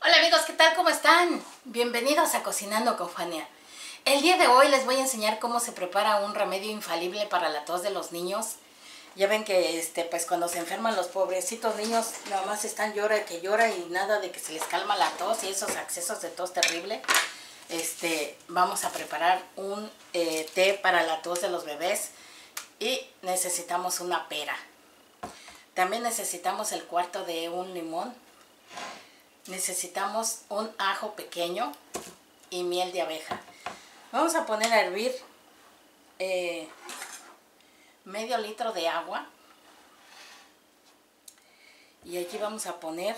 Hola amigos, ¿qué tal? ¿Cómo están? Bienvenidos a Cocinando con Fania. El día de hoy les voy a enseñar cómo se prepara un remedio infalible para la tos de los niños. Ya ven que pues cuando se enferman los pobrecitos niños, nada más están llora y nada de que se les calma la tos y esos accesos de tos terrible. Vamos a preparar un té para la tos de los bebés y necesitamos una pera. También necesitamos el cuarto de un limón. Necesitamos un ajo pequeño y miel de abeja. Vamos a poner a hervir medio litro de agua. Y aquí vamos a poner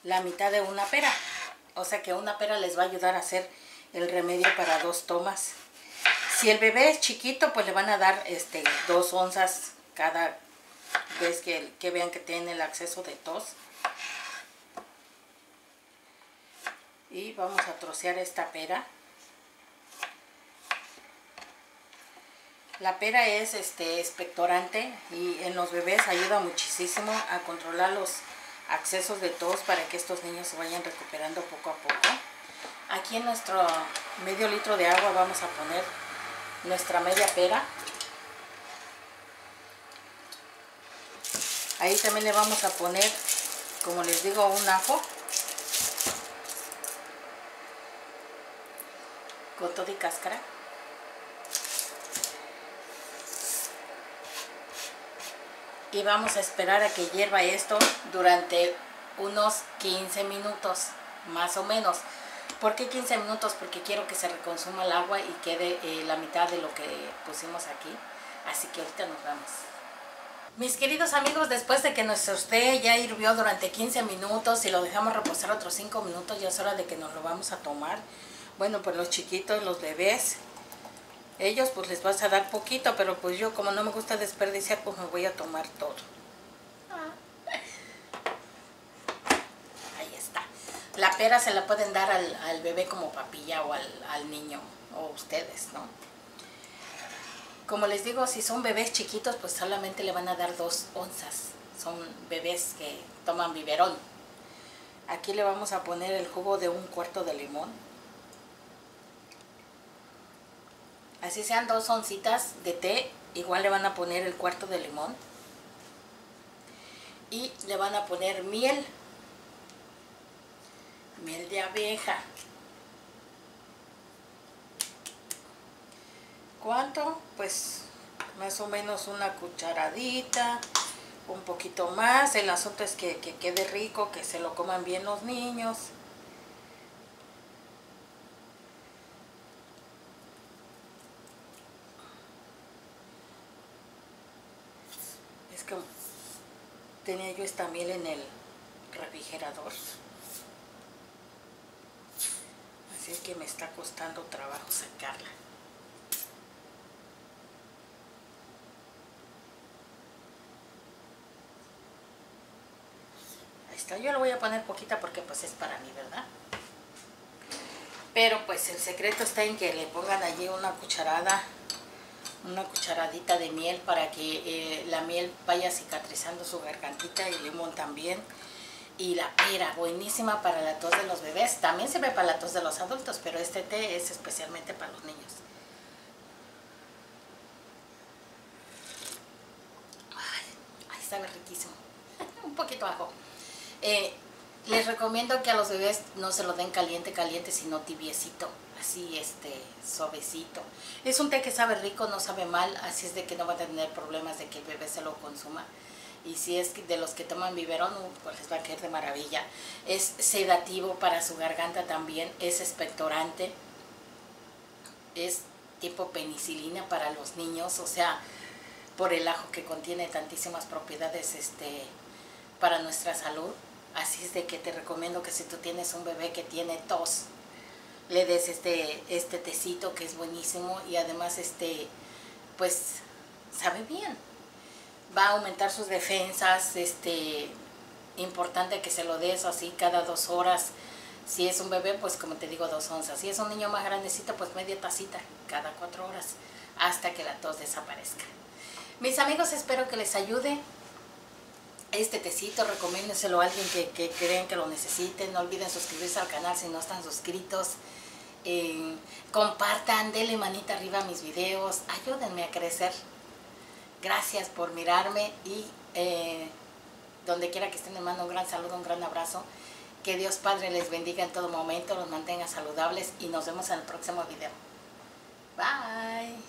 la mitad de una pera. O sea que una pera les va a ayudar a hacer el remedio para 2 tomas. Si el bebé es chiquito, pues le van a dar 2 onzas cada vez que vean que tienen el acceso de tos. Y vamos a trocear esta pera. La pera es expectorante y en los bebés ayuda muchísimo a controlar los accesos de tos para que estos niños se vayan recuperando poco a poco. Aquí en nuestro medio litro de agua vamos a poner nuestra media pera. Ahí también le vamos a poner, como les digo, un ajo con todo y cáscara. Y vamos a esperar a que hierva esto durante unos 15 minutos, más o menos. ¿Por qué 15 minutos? Porque quiero que se reconsuma el agua y quede la mitad de lo que pusimos aquí. Así que ahorita nos vamos. Mis queridos amigos, después de que nuestro té ya hirvió durante 15 minutos y lo dejamos reposar otros 5 minutos, ya es hora de que nos lo vamos a tomar. Bueno, pues los chiquitos, los bebés, ellos pues les vas a dar poquito, pero pues yo como no me gusta desperdiciar, pues me voy a tomar todo. Ahí está. La pera se la pueden dar al bebé como papilla o al niño, o ustedes, ¿no? Como les digo, si son bebés chiquitos, pues solamente le van a dar 2 onzas. Son bebés que toman biberón. Aquí le vamos a poner el jugo de un cuarto de limón. Así sean 2 oncitas de té, igual le van a poner el cuarto de limón. Y le van a poner miel de abeja. ¿Cuánto? Pues más o menos una cucharadita, un poquito más. El asunto es que quede rico, que se lo coman bien los niños. Es que tenía yo esta miel en el refrigerador. Así es que me está costando trabajo sacarla. Ahí está. Yo le voy a poner poquita porque pues es para mí, ¿verdad? Pero pues el secreto está en que le pongan allí una cucharadita de miel para que la miel vaya cicatrizando su gargantita y el limón también. Y la pera, buenísima para la tos de los bebés. También sirve para la tos de los adultos, pero este té es especialmente para los niños. Ay, sabe riquísimo. Un poquito ajo. Les recomiendo que a los bebés no se lo den caliente, sino tibiecito, así suavecito. Es un té que sabe rico, no sabe mal, así es de que no va a tener problemas de que el bebé se lo consuma. Y si es de los que toman biberón, pues les va a caer de maravilla. Es sedativo para su garganta también, es expectorante, es tipo penicilina para los niños, o sea, por el ajo que contiene tantísimas propiedades para nuestra salud. Así es de que te recomiendo que si tú tienes un bebé que tiene tos, le des este tecito que es buenísimo y además pues sabe bien. Va a aumentar sus defensas, importante que se lo des así cada 2 horas. Si es un bebé, pues como te digo, 2 onzas. Si es un niño más grandecito, pues media tacita cada 4 horas hasta que la tos desaparezca. Mis amigos, espero que les ayude. este tecito, recomiéndenselo a alguien que creen que lo necesiten. No olviden suscribirse al canal si no están suscritos. Compartan, denle manita arriba a mis videos, ayúdenme a crecer. Gracias por mirarme y donde quiera que estén les mando un gran saludo, un gran abrazo. Que Dios Padre les bendiga en todo momento, los mantenga saludables y nos vemos en el próximo video. Bye.